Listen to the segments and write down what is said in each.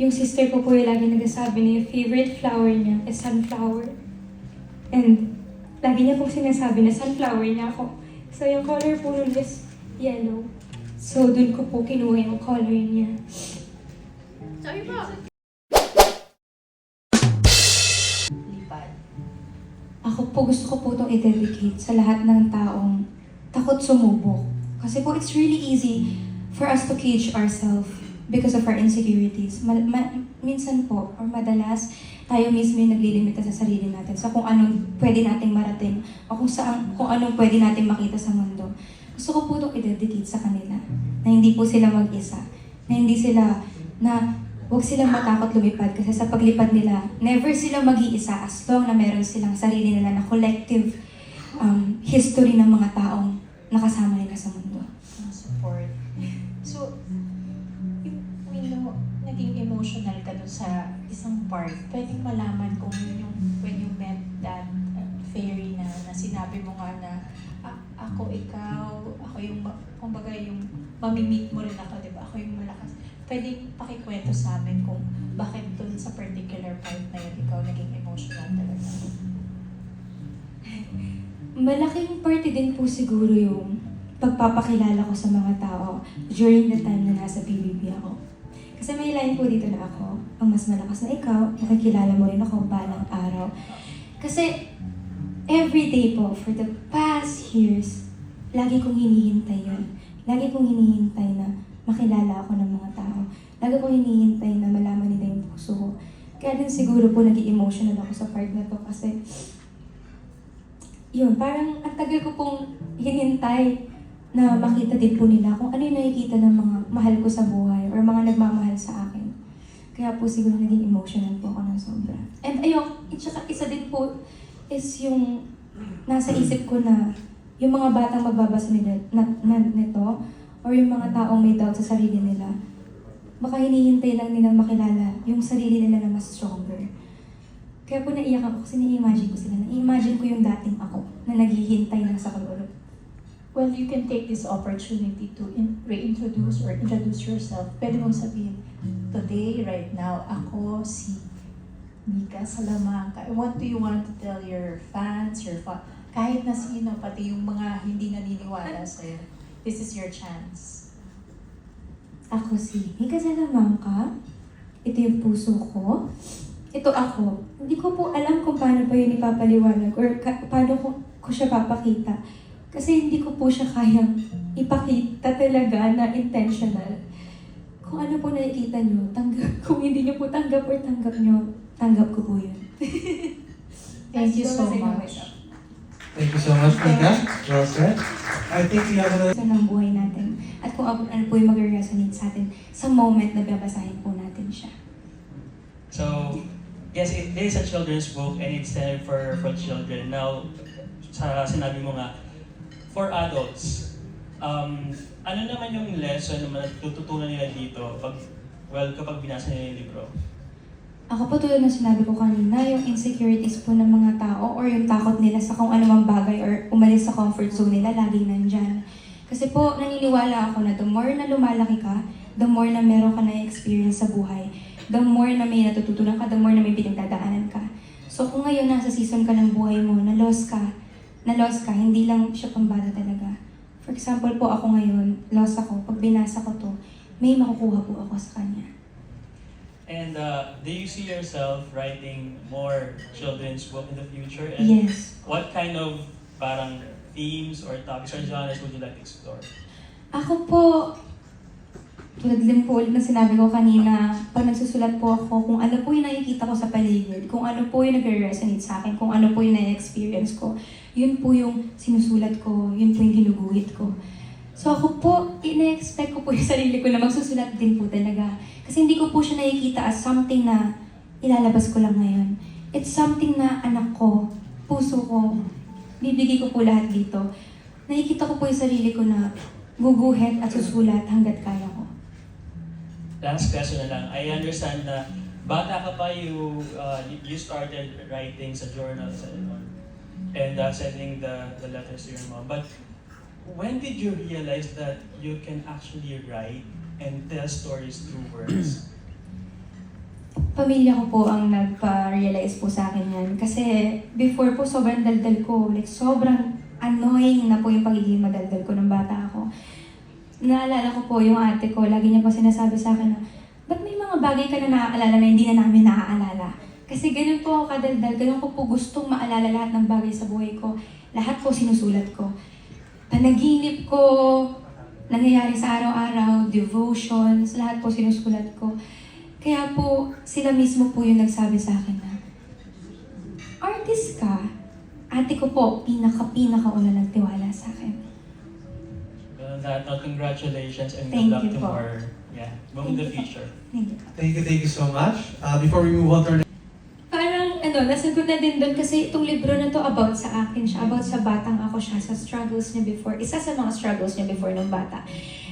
Yung sister ko po yung lagi nagsasabi na yung favorite flower niya is sunflower. And lagi niya pong sinasabi na sunflower niya ako. So yung color po nun is yellow. So dun ko po kinuha yung color niya. Sabi po. Lipad. Ako po gusto ko po itong i-dedicate sa lahat ng taong takot sumubok. Kasi po it's really easy for us to cage ourselves because of our insecurities. Minsan po, or madalas, tayo mismo yung naglilimita sa sarili natin sa kung anong pwede nating marating o kung anong pwede nating makita sa mundo. Gusto ko po itong i-dedicate sa kanila na hindi po sila mag-isa, na hindi sila, na huwag silang matakot lumipad kasi sa paglipad nila, never sila mag-iisa as long na meron silang sarili nila na collective history ng mga taong nakasama nila sa mundo. Support. So, we know, naging emotional ka dun sa isang part. Pwedeng malaman kung yung, when you met that fairy na sinabi mo nga na ako, ikaw, ako yung, kumbaga yung mamimit mo rin ako, di ba? Ako yung malakas. Pwedeng pakikwento sa amin kung bakit dun sa particular part na yun, ikaw naging emotional talaga. Malaking parte din po siguro yung pagpapakilala ko sa mga tao during the time na nasa PBB ako. Kasi may line po dito na ako, ang mas malakas na ikaw, makikilala mo rin ako balang araw. Kasi every day po, for the past years, lagi kong hinihintay yun. Lagi kong hinihintay na makilala ako ng mga tao. Lagi kong hinihintay na malaman nila yung puso ko. Kaya din siguro po naging emotional ako sa part na to kasi yun, parang ang tagal ko pong hinintay na makita din po nila kung ano yung nakikita ng mga mahal ko sa buhay or mga nagmamahal sa akin. Kaya po siguro naging emotional po ako ng sobra. And ayun, isa din po is yung nasa isip ko na yung mga batang magbabasa nito or yung mga taong may doubt sa sarili nila, baka hinihintay lang nilang makilala yung sarili nila na mas stronger. Kaya po naiyak ako kasi na-imagine ko sila. Na-imagine ko yung dating ako na naghihintay lang sa kagulo. Well, you can take this opportunity to reintroduce or introduce yourself. Pwede mong sabihin, today, right now, ako si Mika Salamanca. What do you want to tell your fans, kahit na sino, pati yung mga hindi naniniwala sa'yo? This is your chance. Ako si Mika Salamanca. Ito yung puso ko. Ito ako. Hindi ko po alam kung paano pa yun ipapaliwanag or paano ko siya papakita. Kasi hindi ko po siya kayang ipakita talaga na intentional. Kung ano po nakikita nyo, tanggap. Kung hindi nyo po tanggap or tanggap nyo, tanggap ko po yun. Thank you so much. Thank you so much, Mika. Well said. I think we have another... Sa ng buhay natin. At kung ano po yung mag-resonate sa atin sa moment na babasahin po natin siya. So, yes, it is a children's book and it's there for children. Now, sa sinabi mo nga, for adults, ano naman yung lesson na tututunan nila dito kapag binasa nila yung libro? Ako po tulad na sinabi ko kanina, yung insecurities po ng mga tao or yung takot nila sa kung anumang bagay or umalis sa comfort zone nila, laging nandyan. Kasi po, naniniwala ako na the more na lumalaki ka, the more na meron ka na experience sa buhay, the more na may natututunan ka, the more na may pinagdadaanan ka. So kung ngayon nasa season ka ng buhay mo, na-lost ka, hindi lang siya pambata talaga. For example po ako ngayon, lost ako, pag binasa ko to, may makukuha po ako sa kanya. And do you see yourself writing more children's book in the future? And Yes. what kind of parang themes or topics or genres would you like to explore? Ako po, tulad din po ulit na sinabi ko kanina, pag nagsusulat po ako, kung ano po yung nakikita ko sa paligid, kung ano po yung nagre-resonate sa akin, kung ano po yung na-experience ko, yun po yung sinusulat ko, yun po yung ginuguhit ko. So ako po, ina-expect ko po yung sarili ko na magsusulat din po talaga. Kasi hindi ko po siya nakikita as something na ilalabas ko lang ngayon. It's something na anak ko, puso ko, bibigay ko po lahat dito. Nakikita ko po yung sarili ko na guguhit at susulat hanggat kaya ko. Last question na lang. I understand na bata ka pa, you started writing sa journals and sending the letters to your mom. But when did you realize that you can actually write and tell stories through words? pamilya ko po ang nagpa-realize po sa akin yan. Kasi before po, sobrang daldal ko. Like, sobrang annoying na po yung pagiging madaldal ko nung bata ako. Naalala ko po yung ate ko, lagi niya po sinasabi sa akin na, ba't may mga bagay ka na naaalala na hindi na namin naaalala? Kasi ganun po ako kadaldal, ganun ko po gustong maalala lahat ng bagay sa buhay ko. Lahat po sinusulat ko. Panaginip ko, nangyayari sa araw-araw, devotions, lahat po sinusulat ko. Kaya po, sila mismo po yung nagsabi sa akin na, artist ka. Ate ko po, pinaka-una nagtiwala sa akin. Well, on that note, congratulations and Thank good luck you to po. more, boom in the future. Thank you. Thank you so much. Before we move on to our Parang, nasagot na din doon kasi itong libro na to about sa akin siya, about sa batang ako siya, sa struggles niya before, isa sa mga struggles niya before nung bata.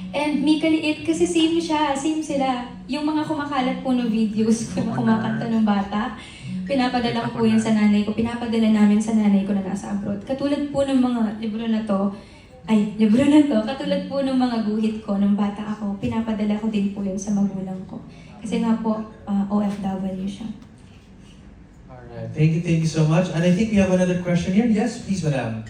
And Mika Liit, kasi same siya, same sila. Yung mga kumakalat po ng videos ko na kumakanta ng bata, pinapadala ko po yan sa nanay ko, pinapadala namin sa nanay ko na nasa abroad. Katulad po ng mga libro na to, katulad po ng mga guhit ko nung bata ako, pinapadala ko din po yun sa magulang ko. Kasi nga po, OFW siya. Alright, thank you so much. And I think we have another question here. Yes, please, madam.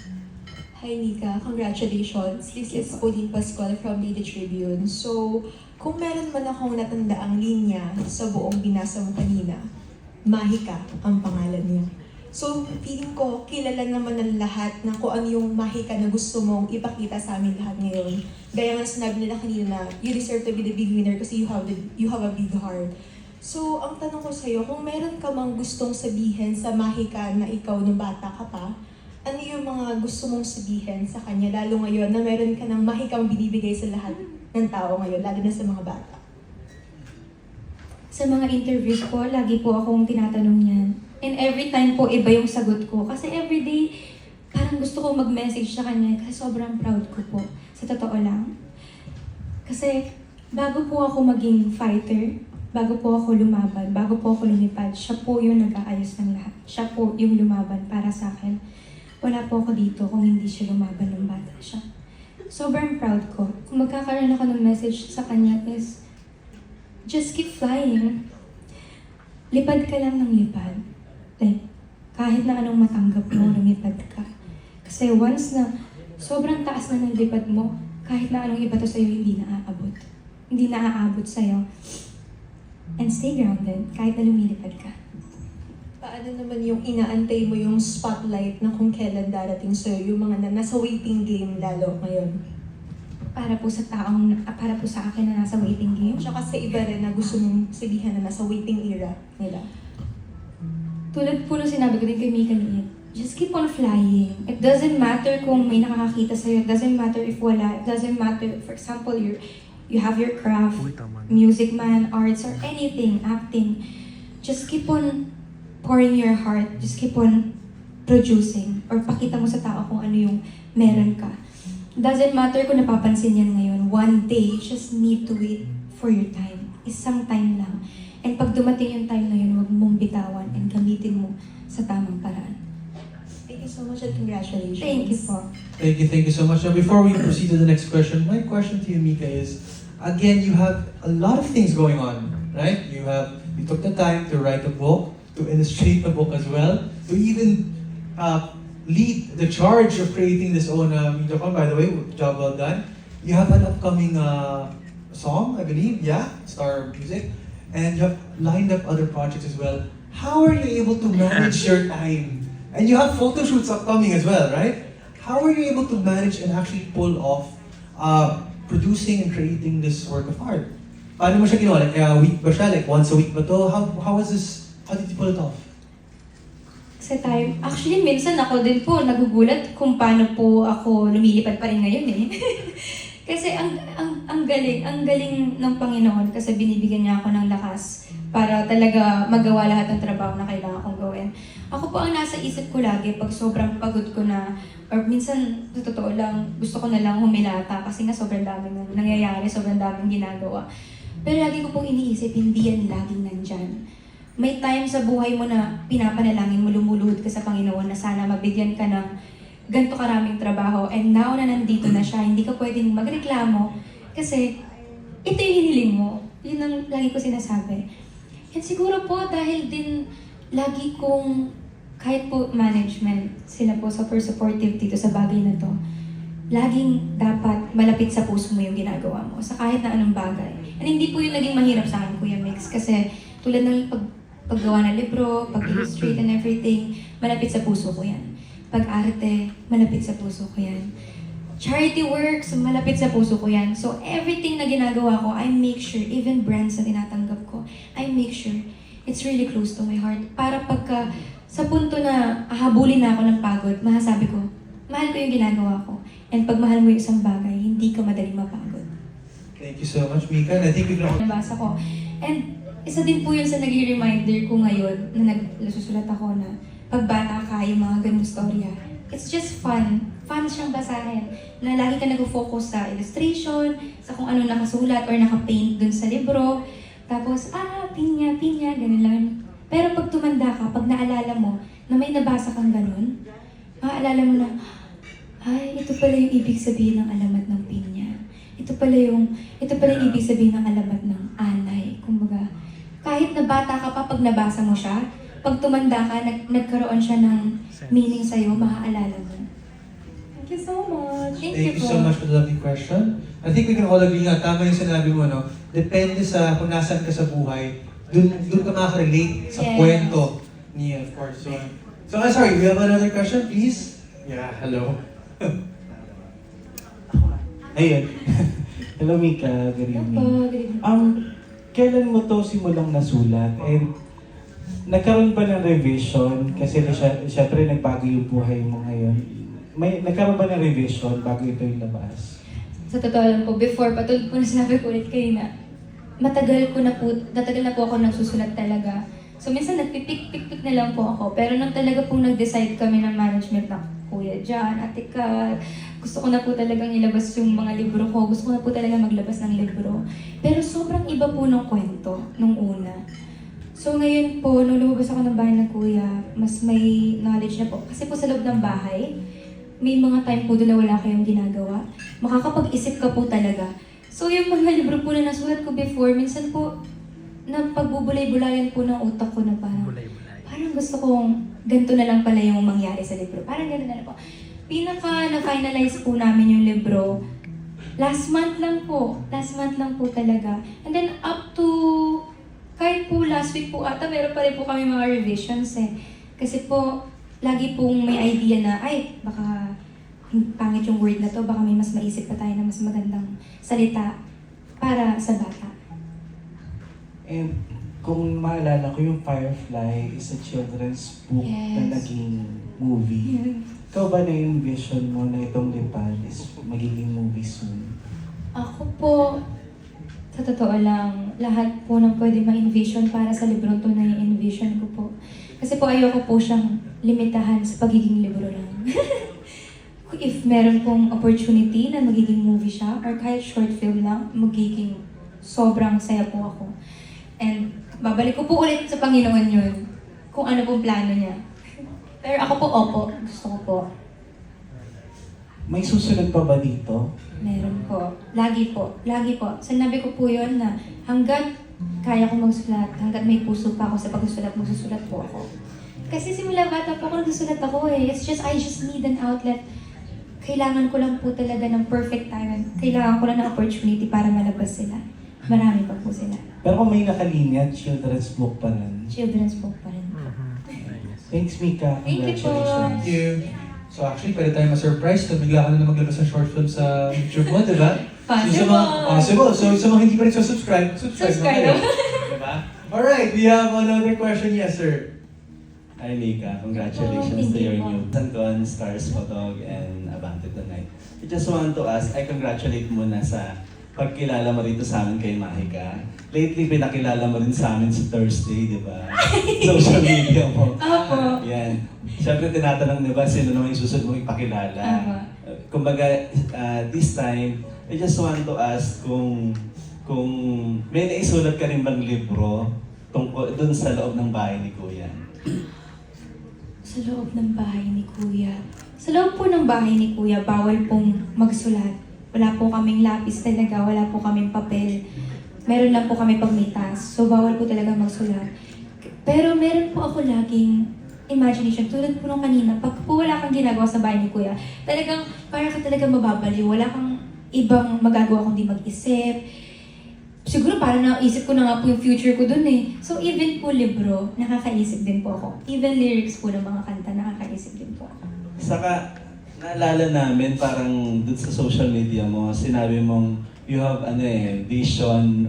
Hi Nika, congratulations. This is Pauline Pascual from Lady Tribune. So, kung meron man akong natandaang linya sa buong binasa mo kanina, Mahika ang pangalan niya. So, feeling ko, kilala naman ng lahat na kung ano yung Mahika na gusto mong ipakita sa amin lahat ngayon. Gaya nga sinabi nila kanina, you deserve to be the big winner kasi you have a big heart. So, ang tanong ko sa'yo, kung meron ka mang gustong sabihin sa Mahika na ikaw nung bata ka pa, ano yung mga gusto mong sabihin sa kanya, lalo ngayon na meron ka ng mahikang binibigay sa lahat ng tao ngayon, lalo na sa mga bata? Sa mga interviews po, lagi po akong tinatanong yan. And every time po, iba yung sagot ko. Kasi everyday, parang gusto ko mag-message sa kanya kasi sobrang proud ko po. Sa totoo lang. Kasi bago po ako maging fighter, bago po ako lumaban, bago po ako lumipad, siya po yung nag-aayos ng lahat. Siya po yung lumaban para sa akin. Wala po ako dito kung hindi siya lumaban ng bata siya. Sobrang proud ko. Kung magkakaroon ako ng message sa kanya is, just keep flying. Lipad ka lang ng lipad. Like, kahit na anong matanggap mo, lumipad ka. Kasi once na sobrang taas na ng lipad mo, kahit na anong iba to sa'yo, hindi naaabot. Hindi naaabot sa'yo. And stay grounded, kahit na lumilipad ka. Paano naman yung inaantay mo yung spotlight na kung kailan darating sa'yo, yung mga nasa waiting game lalo ngayon? Para po sa akin na nasa waiting game. Tsaka sa iba rin na gusto mong sabihin na nasa waiting era nila. Tulad po nung sinabi ko din kay Mika Liit, just keep on flying. It doesn't matter kung may nakakakita sa'yo. It doesn't matter if wala. It doesn't matter, for example, you have your craft, music man, arts, or anything, acting. Just keep on pouring your heart. Just keep on producing. Or pakita mo sa tao kung ano yung meron ka. It doesn't matter kung napapansin yan ngayon. One day, you just need to wait for your time. Isang time lang. And pag dumating yung time na yun, huwag mong bitawan and gamitin mo sa tamang paraan. Thank you so much and congratulations. Thank you po. Thank you so much. Now, before we proceed to the next question, my question to you, Mika, is, again, you have a lot of things going on, right? You took the time to write a book, to illustrate the book as well, to even lead the charge of creating this own MediaCon. By the way, job well done. You have an upcoming song, I believe, Star Music, and you have lined up other projects as well. How are you able to manage your time? And you have photo shoots upcoming as well, right? How are you able to manage and actually pull off producing and creating this work of art? Paano mo siya ginawa? Like, week ba siya? Like, once a week ba to? How was this? How did you pull it off? Sa time, actually minsan ako din po nagugulat kung paano po ako lumilipad pa rin ngayon eh. Kasi ang galing ng Panginoon kasi binibigyan niya ako ng lakas para talaga magawa lahat ng trabaho na kailangan kong gawin. Ako po ang nasa isip ko lagi pag sobrang pagod ko na, or minsan, sa totoo lang, gusto ko na lang humilata kasi nga sobrang daming nangyayari, sobrang daming ginagawa. Pero lagi ko pong iniisip, hindi yan laging nandyan. May time sa buhay mo na pinapanalangin mo, lumuluhod ka sa Panginoon na sana mabigyan ka ng ganito karaming trabaho. And now na nandito na siya, hindi ka pwedeng magreklamo kasi ito yung hiniling mo. Yun ang lagi ko sinasabi. And siguro po dahil din lagi kong, kahit po management, sila po super supportive dito sa bagay na to, laging dapat malapit sa puso mo yung ginagawa mo sa kahit na anong bagay. And hindi po yung naging mahirap sa akin, Kuya Mix, kasi tulad ng paggawa ng libro, pag-illustrate and everything, malapit sa puso ko yan. Pag-arte, malapit sa puso ko yan. Charity works, malapit sa puso ko yan. So everything na ginagawa ko, I make sure, even brands na tinatanggap ko, I make sure it's really close to my heart. Para pagka sa punto na ahabulin na ako ng pagod, masasabi ko, mahal ko yung ginagawa ko. And pag mahal mo yung isang bagay, hindi ka madaling mapagod. Thank you so much, Mika. And I think we can... Nabasa ko. And isa din po yun sa naging reminder ko ngayon na nagsusulat ako na pagbata ka, yung mga ganung storya. It's just fun. Fun siyang basahin. Na lagi ka nag-focus sa illustration, sa kung ano nakasulat or nakapaint dun sa libro. Tapos, pinya, ganun lang. Pero pag tumanda ka, pag naalala mo na may nabasa kang ganun, maaalala mo na, ay, ito pala yung ibig sabihin ng alamat ng pinya. Ito pala yung ibig sabihin ng alamat ng anay. Kumbaga, kahit na bata ka pa, pag nabasa mo siya, pag tumanda ka, nagkaroon siya ng meaning sa'yo, maaalala mo. Thank you so much. Thank you so much for the lovely question. I think we can all agree nga, tama yung sinabi mo, no? Depende sa kung nasaan ka sa buhay, dun ka makaka-relate sa Yes. kwento niya, of course. So I'm sorry, we have another question, please? Yeah, hello. Ayun. Hello, Mika. Good evening. Good evening. Kailan mo to simulang nasulat? And nagkaroon ba ng revision? Kasi syempre nagbago yung buhay mo ngayon. Nagkaroon ba ng revision bago ito yung labas? Sa totoo lang po, before, patulad po na sinabi ko ulit kayo na natagal na po ako nagsusulat talaga. So minsan nagpipik-pik na lang po ako. Pero nung talaga pong nag-decide kami ng management na, Kuya Jan, Ate Kat, gusto ko na po talagang ilabas yung mga libro ko. Gusto ko na po talaga maglabas ng libro. Pero sobrang iba po ng kwento nung una. So ngayon po, nung lumabas ako ng bahay ng Kuya, mas may knowledge na po. Kasi po sa loob ng bahay, may mga time po doon na wala kayong ginagawa. Makakapag-isip ka po talaga. So yung mga libro po na nasulat ko before, minsan po, na pagbubulay-bulayan po ng utak ko na parang gusto kong ganito na lang pala yung mangyari sa libro. Parang ganito na lang po. Na-finalize po namin yung libro. Last month lang po. Last month lang po talaga. And then up to, kahit po last week po ata, meron pa rin po kami mga revisions eh. Kasi po, lagi pong may idea na, ay, baka pangit yung word na to, baka may mas maisip pa tayo na mas magandang salita para sa bata. And kung maalala ko, yung Firefly is a children's book na Yes. naging movie. Ikaw ba na-envision mo na itong Lipad is magiging movie soon? Ako po, sa totoo lang, lahat po ng pwede ma-envision para sa libro to na i-envision ko po. Kasi po ayoko po siyang limitahan sa pagiging libro lang. If meron pong opportunity na magiging movie siya or kahit short film lang, magiging sobrang saya po ako. And babalik ko po ulit sa Panginoon yun kung ano pong plano niya. Pero ako po, opo. Gusto ko po. May susunod pa ba dito? Meron po. Lagi po. Lagi po. Sinabi ko po yun na hanggat kaya ko magsulat, hanggat may puso pa ako sa pagsusulat, magsusulat po ako. Kasi simula bata po ako nagsusulat ako eh. It's just, I just need an outlet. Kailangan ko lang po talaga ng perfect time. Kailangan ko lang ng opportunity para malabas sila. Marami pa po sila. Pero kung may nakalinya, children's book pa rin. Children's book pa rin. Thanks, Mika. Thank you po. Congratulations. Thank you. So actually, pwede tayo ma-surprise na bigla ka na maglabas ng short film sa YouTube mo, di ba? Possible. So sa mga hindi pa rin subscribe na kayo. Diba? Alright, we have another question. Yes, sir. Hi Mika, congratulations Oh, thank to your you po. new Santon, Stars Photog, and Abante Tonight. I just want to ask, I congratulate muna sa pagkilala mo rito sa amin kay Mahika. Lately, pinakilala mo rin sa amin sa Thursday, di ba? Social media mo. Opo. Yan. Siyempre, tinatanong di ba, sino naman yung susunod mong ipakilala? Kumbaga, this time, I just want to ask kung may naisulat ka rin bang libro tungkol dun sa loob ng bahay ni Kuya? Sa loob ng bahay ni Kuya. Sa loob po ng bahay ni Kuya, bawal pong magsulat. Wala po kaming lapis talaga, wala po kaming papel. meron lang po kami pag may task. So, bawal po talaga magsulat. Pero meron po ako laging imagination. Tulad po nung kanina, pag po wala kang ginagawa sa bahay ni Kuya, talagang para ka talaga mababaliw. Wala kang ibang magagawa kundi mag-isip. Siguro parang naisip ko na nga po yung future ko dun eh. So even po libro, nakakaisip din po ako. Even lyrics po ng mga kanta, nakakaisip din po ako. Saka, naalala namin parang dun sa social media mo, sinabi mong you have vision,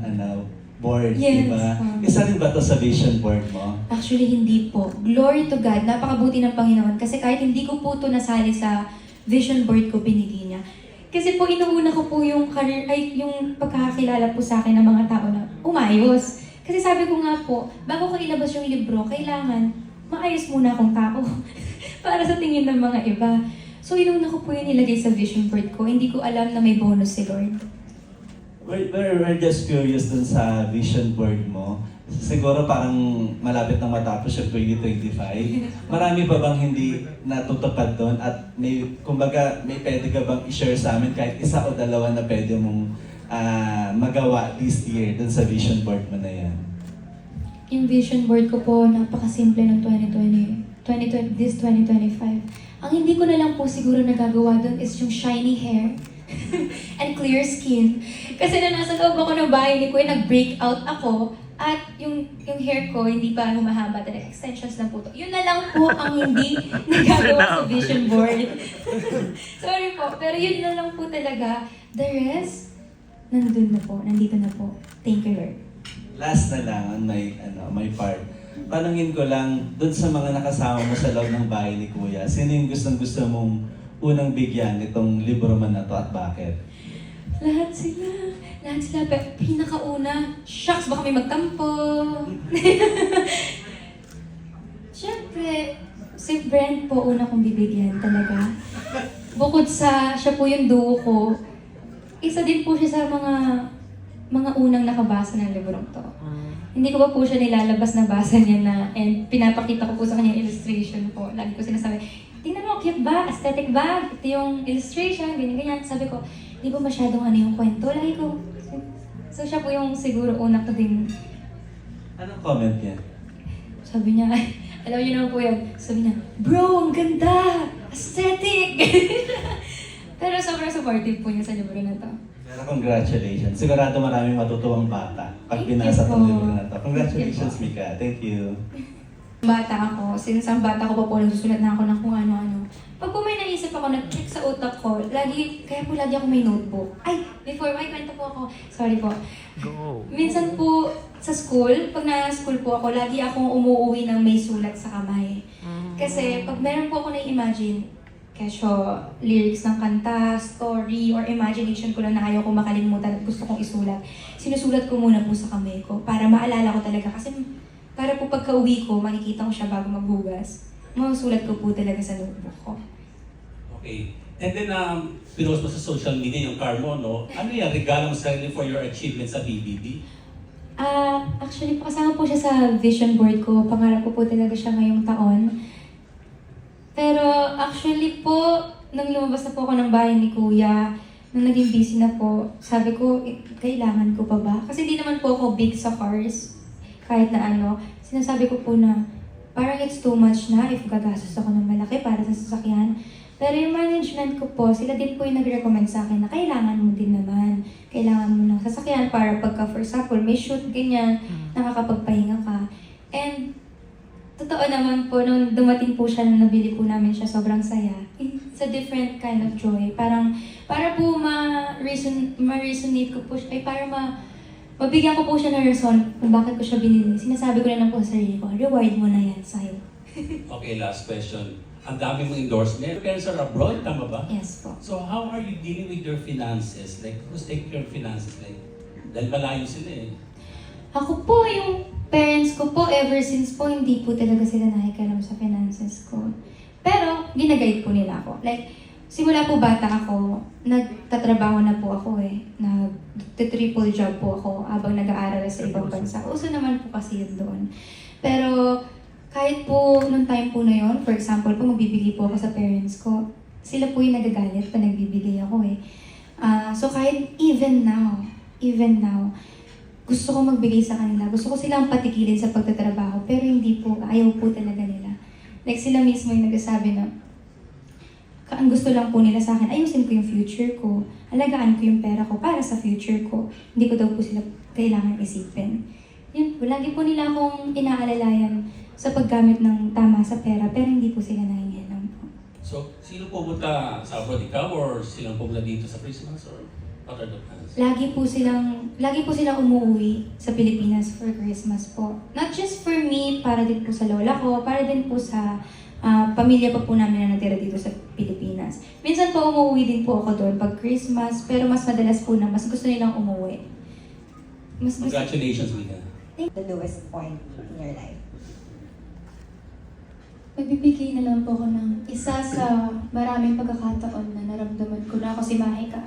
board, Yes, di ba? Isa rin ba to sa vision board mo? Actually, hindi po. Glory to God. Napakabuti ng Panginoon. Kasi kahit hindi ko po ito nasali sa vision board ko, pinili niya. Kasi po, inuuna ko po yung career, ay yung pagkakakilala po sa akin ng mga tao na umayos. Kasi sabi ko nga po, bago ko ilabas yung libro, kailangan maayos muna akong tao. Para sa tingin ng mga iba. So, inuuna ko po yun ilagay sa vision board ko. Hindi ko alam na may bonus si Lord. We're just curious dun sa vision board mo. Siguro parang malapit na matapos yung 2025. Marami pa bang hindi natutupad doon? At kumbaga, may pwede ka bang i-share sa amin kahit isa o dalawa na pwede mong magawa this year dun sa vision board mo na yan? Yung vision board ko po, napakasimple ng 2025. Ang hindi ko na lang po siguro nagagawa doon is yung shiny hair and clear skin. Kasi na nasa loob ako ng bahay ni Kuya, nag-break out ako at yung hair ko hindi pa humahaba talaga. Extensions lang po to. Yun na lang po ang hindi nagagawa sa vision board. Sorry po, pero yun na lang po talaga. The rest, nandun na po, nandito na po. Thank you, Lord. Last na lang on my part. Tanungin ko lang, dun sa mga nakasama mo sa loob ng bahay ni Kuya, sino yung gusto mong unang bigyan itong libro man na to at bakit? Lahat sila. Pero pinakauna, shucks, baka may magtampo. Siyempre, si Brent po una kong bibigyan talaga. Bukod sa siya po yung duo ko, isa din po siya sa mga unang nakabasa ng librong to. Hindi ko pa po siya nilalabas na basa niya na, and pinapakita ko po sa kanya yung illustration po. Lagi ko sinasabi, tingnan mo, cute ba? Aesthetic ba? Ito yung illustration, ganyan-ganyan. Sabi ko, di ba masyadong yung kwento? Lagi ko. So siya po yung siguro una ko din. Anong comment niya? Sabi niya, alam niyo naman po yan. Sabi niya, bro, ang ganda! Aesthetic! Pero sobrang supportive po niya sa libro na to. Pero congratulations. Sigurado maraming matutuwang bata pag Thank you binasa po. itong libro na to. Congratulations, Thank Mika. Thank you. Bata ako, since ang bata ko pa po, nagsusulat na ako ng kung ano-ano. Pag po may naisip ako, nag-trick sa utak ko, kaya po lagi ako may notebook. Ay, before, may kwento po ako. Sorry po. Minsan po, sa school, pag na-school po ako, lagi akong umuuwi ng may sulat sa kamay. Kasi pag meron po ako na-imagine, kesyo, lyrics ng kanta, story, or imagination ko lang na ayaw ko makalimutan at gusto kong isulat, sinusulat ko muna po sa kamay ko para maalala ko talaga. Kasi para po pagka-uwi ko, makikita ko siya bago maghugas. Masusulat ko po talaga sa notebook ko. Okay. And then, pinost mo sa social media yung car mo, no? Ano yan? Regalo mo sa sarili for your achievement sa BBB? Actually, kasama po siya sa vision board ko. Pangarap ko po talaga siya ngayong taon. Pero actually po, nung lumabas na po ako ng bahay ni Kuya, nung naging busy na po, sabi ko, kailangan ko pa ba? Kasi hindi naman po ako big sa cars. Kahit na sinasabi ko po na parang it's too much na if gagastos ako ng malaki para sa sasakyan. Pero yung management ko po, sila din po yung nag-recommend sa akin na kailangan mo din naman. Kailangan mo ng sasakyan para pagka, for example, may shoot, ganyan, nakakapagpahinga ka. And totoo naman po, nung dumating po siya, nung nabili po namin siya, sobrang saya. It's a different kind of joy. Para po ma-resonate ko po siya, mabigyan ko po siya ng reason kung bakit ko siya binili. Sinasabi ko na lang po sa sarili ko, reward mo na yan sa'yo. Okay, last question. Ang dami mong endorsement. Parents are abroad, tama ba? Yes po. So how are you dealing with your finances? Like, who's taking care of finances? Like, dahil malayo sila eh. Ako po, yung parents ko po, ever since po, hindi po talaga sila nakikialam sa finances ko. Pero, ginaguide po nila ako. Like, simula po bata ako, nagtatrabaho na po ako eh. Nag-triple job po ako habang nag-aaral sa ibang bansa. Uso naman po kasi yun doon. Pero, kahit po nung time po na yon, for example po, magbibigay po ako sa parents ko, sila po yung nagagalit pa nagbibigay ako eh. So kahit even now, gusto ko magbigay sa kanila. Gusto ko silang patigilin sa pagtatrabaho, pero hindi po, ayaw po talaga nila. Like sila mismo yung nagsasabi na, ang gusto lang po nila sa akin, ayusin ko yung future ko, alagaan ko yung pera ko para sa future ko. Hindi ko daw po sila kailangan isipin. Yun po, lagi po nila akong inaalalayan sa paggamit ng tama sa pera, pero hindi po sila nangingialam po. So, sino pumunta sa abroad, ikaw or silang pumunta dito sa Christmas or what are the plans? Lagi po silang umuwi sa Pilipinas for Christmas po. Not just for me, para din po sa lola ko, para din po sa pamilya pa po namin na natira dito sa Pilipinas. Minsan po umuwi din po ako doon pag Christmas, pero mas madalas po na mas gusto nilang umuwi. Mas gusto. Congratulations, Mika. The lowest point in your life? Magbibigay na lang po ako ng isa sa maraming pagkakataon na naramdaman ko na ako si Mahika.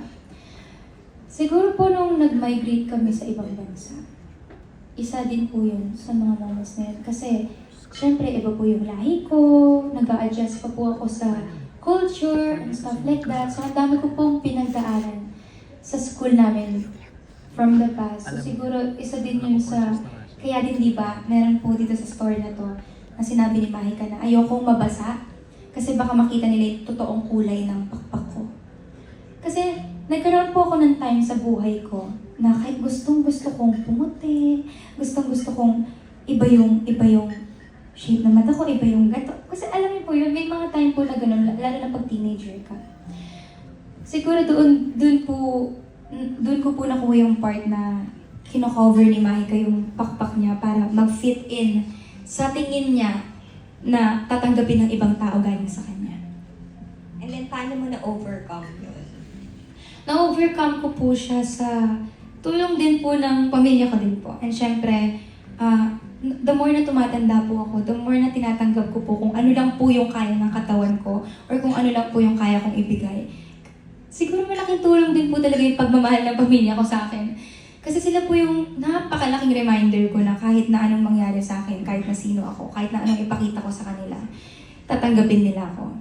Siguro po nung nag-migrate kami sa ibang bansa, isa din po yun sa mga moments na yun. Kasi, syempre, iba po yung lahi ko, nag-a-adjust pa po ako sa culture and stuff like that. So, ang dami ko pong pinagdaanan sa school namin from the past. So, siguro, isa din yun sa, kaya din diba, meron po dito sa story na to, na sinabi ni Mahika na ayokong mabasa kasi baka makita nila yung totoong kulay ng pakpak ko. Kasi nagkaroon po ako ng time sa buhay ko na kahit gustong-gusto kong pumuti, gustong-gusto kong iba yung shape ng mata ko, iba yung gato. Kasi alam niyo po yun, may mga time po na ganun, lalo na pag teenager ka. Siguro doon ko po nakuha yung part na kino-cover ni Mahika yung pakpak niya para mag-fit in sa tingin niya na tatanggapin ng ibang tao galing sa kanya. And then, paano mo na-overcome yun? Na-overcome ko po siya sa tulong din po ng pamilya ko din po. And syempre, the more na tumatanda po ako, the more na tinatanggap ko po kung ano lang po yung kaya ng katawan ko or kung ano lang po yung kaya kong ibigay. Siguro malaking tulong din po talaga yung pagmamahal ng pamilya ko sa akin. Kasi sila po yung napakalaking reminder ko na kahit na anong mangyari sa akin, kahit na sino ako, kahit na anong ipakita ko sa kanila, tatanggapin nila ako.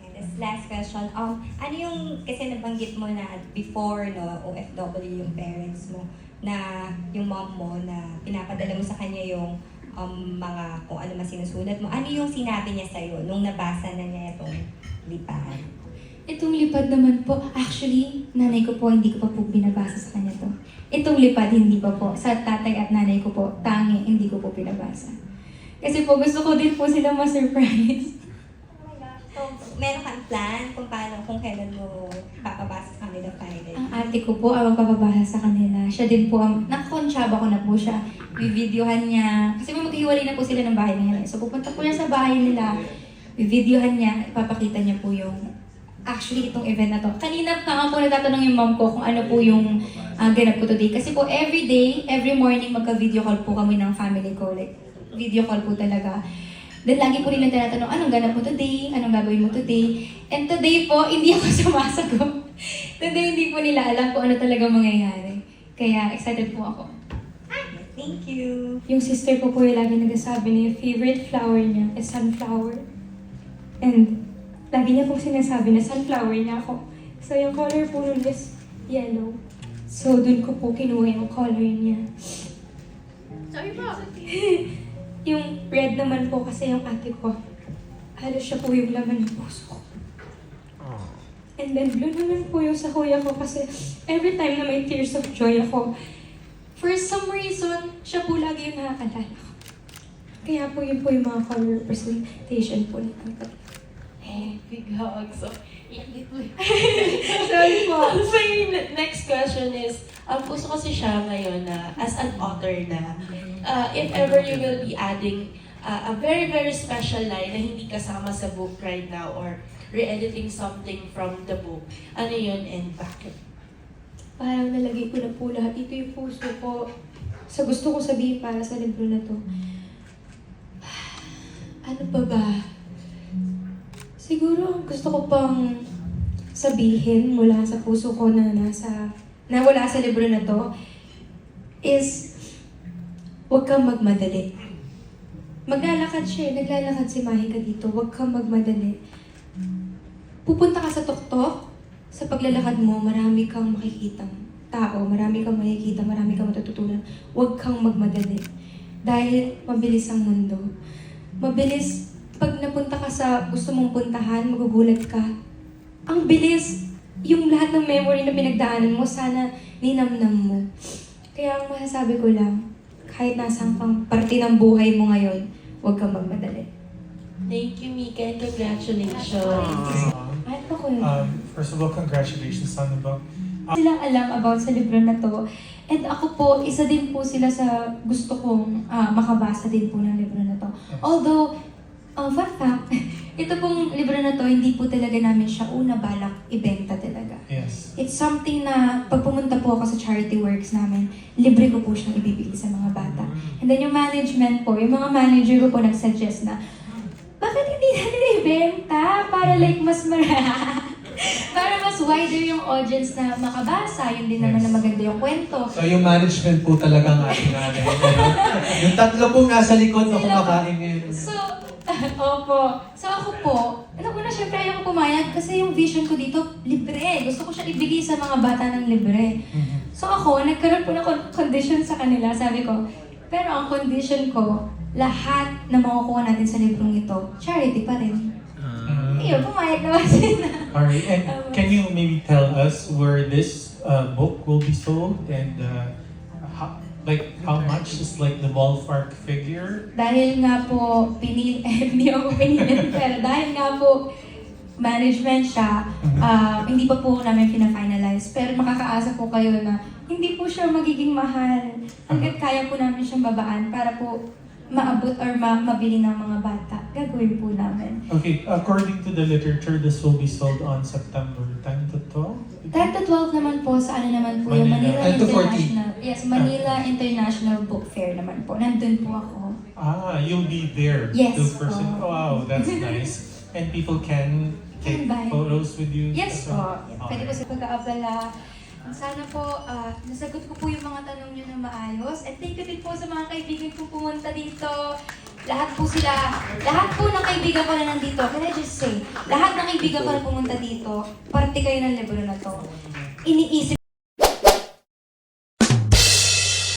And this last question, ano yung, kasi nabanggit mo na before, no, OFW yung parents mo, na yung mom mo, na pinapadala mo sa kanya yung mga, kung ano man sinusulat mo, ano yung sinabi niya sa'yo nung nabasa na niya itong lipahan? Itong lipad naman po, actually, nanay ko po, hindi ko pa po binabasa sa kanya to. Itong lipad, hindi pa po. Sa tatay at nanay ko po, tangi, hindi ko po binabasa. Kasi po, gusto ko din po sila ma-surprise. Oh my gosh. So, meron kang plan kung paano, kung kailan mo papabasa sa kanila finally? Ang ate ko po ang magpapabasa sa kanila. Siya din po ang, nakakonsyaba ko na po siya. Bibidyohan niya. Kasi may maghiwalay na po sila ng bahay nila. So pupunta po niya sa bahay nila. Bibidyohan niya. Ipapakita niya po yung actually itong event na to. Kanina pa nga po natatanong yung mom ko kung ano po yung ganap ko today. Kasi po every day, every morning magka-video call po kami ng family ko. Like, video call po talaga. Then lagi po nilang tinatanong, anong ganap mo today? Anong gagawin mo today? And today po, hindi ako sumasagot. Today, hindi po nila alam kung ano talaga mangyayari. Kaya excited po ako. Thank you. Yung sister ko po yung lagi nagsasabi na yung favorite flower niya is sunflower. And lagi niya pong sinasabi na sunflower niya ako. So yung color po nun is yellow. So dun ko po kinuha yung color niya. Sabi po! Yung red naman po kasi yung ate ko, halos siya po yung laman ng puso ko. And then blue naman po yung sa kuya ko kasi every time na may tears of joy ako, for some reason, siya po lagi yung nakakalala ko. Kaya po yun po yung mga color representation po ng ate. Big hugs. So, sorry po. So, yung next question is, puso kasi siya ngayon na as an author na, if ever you will be adding a very, very special line na hindi kasama sa book right now or re-editing something from the book, ano yun and bakit? Parang nalagay ko na po lahat. Ito yung puso ko sa gusto ko sabihin para sa libro na to. Ano pa ba? Siguro ang gusto ko pang sabihin mula sa puso ko na wala sa libro na to is huwag kang magmadali. Maglalakad siya, naglalakad si Mahika dito, huwag kang magmadali. Pupunta ka sa tuktok, sa paglalakad mo, marami kang makikitang tao, marami kang makikita, marami kang matututunan. Huwag kang magmadali. Dahil mabilis ang mundo. Mabilis, pag napunta ka sa gusto mong puntahan, magugulat ka. Ang bilis, yung lahat ng memory na pinagdaanan mo, sana ninamnam mo. Kaya ang masasabi ko lang, kahit nasaan kang parte ng buhay mo ngayon, huwag kang magmadali. Thank you, Mika, and congratulations. Kahit pa ko yun. First of all, congratulations on the book. Silang alam about sa libro na to. And ako po, isa din po sila sa gusto kong makabasa din po ng libro na to. Although, fun fact, ito pong libro na to, hindi po talaga namin siya una balak ibenta talaga. Yes. It's something na pag pumunta po ako sa charity works namin, libre ko po siyang ibibigay sa mga bata. And then yung management po, yung mga manager ko po nag-suggest na, bakit hindi natin ibenta? Para like mas para mas wider yung audience na makabasa. Yun din naman na maganda yung kwento. So yung management po talaga ang ating nanay. Yung tatlo pong nasa likod na kumakain ngayon. So, opo. So ako po, una syempre ayaw ko pumayag kasi yung vision ko dito, libre. Gusto ko siya ibigay sa mga bata ng libre. So ako, nagkaroon po ng condition sa kanila. Sabi ko, pero ang condition ko, lahat na makukuha natin sa librong ito, charity pa rin. Ayun, pumayag naman sila. Alright, and can you maybe tell us where this book will be sold and how much is like the ballpark figure? Dahil nga po, hindi ako pinili, pero dahil nga po, management siya, hindi pa po namin pina-finalize. Pero makakaasa po kayo na hindi po siya magiging mahal. Hanggat kaya po namin siyang babaan para po maabot or mabili ng mga bata. Gagawin po namin. Okay, according to the literature, this will be sold on September 10 to 12? 10 to 12 naman po, sa ano naman po, yung Manila. Manila 10 to 14. International. Yes, Manila International Book Fair naman po. Nandun po ako. You'll be there. Yes, To person. po. Wow, that's nice. And people can take Bye. photos with you? Yes as well? po. Pwede po sa pag-aabala. Sana po, nasagot ko po yung mga tanong nyo na maayos. At thank you din po sa mga kaibigan kong pumunta dito. Lahat po ng kaibigan ko na nandito, can I just say, lahat ng kaibigan ko na pumunta dito, parte kayo ng libro na to. Iniisip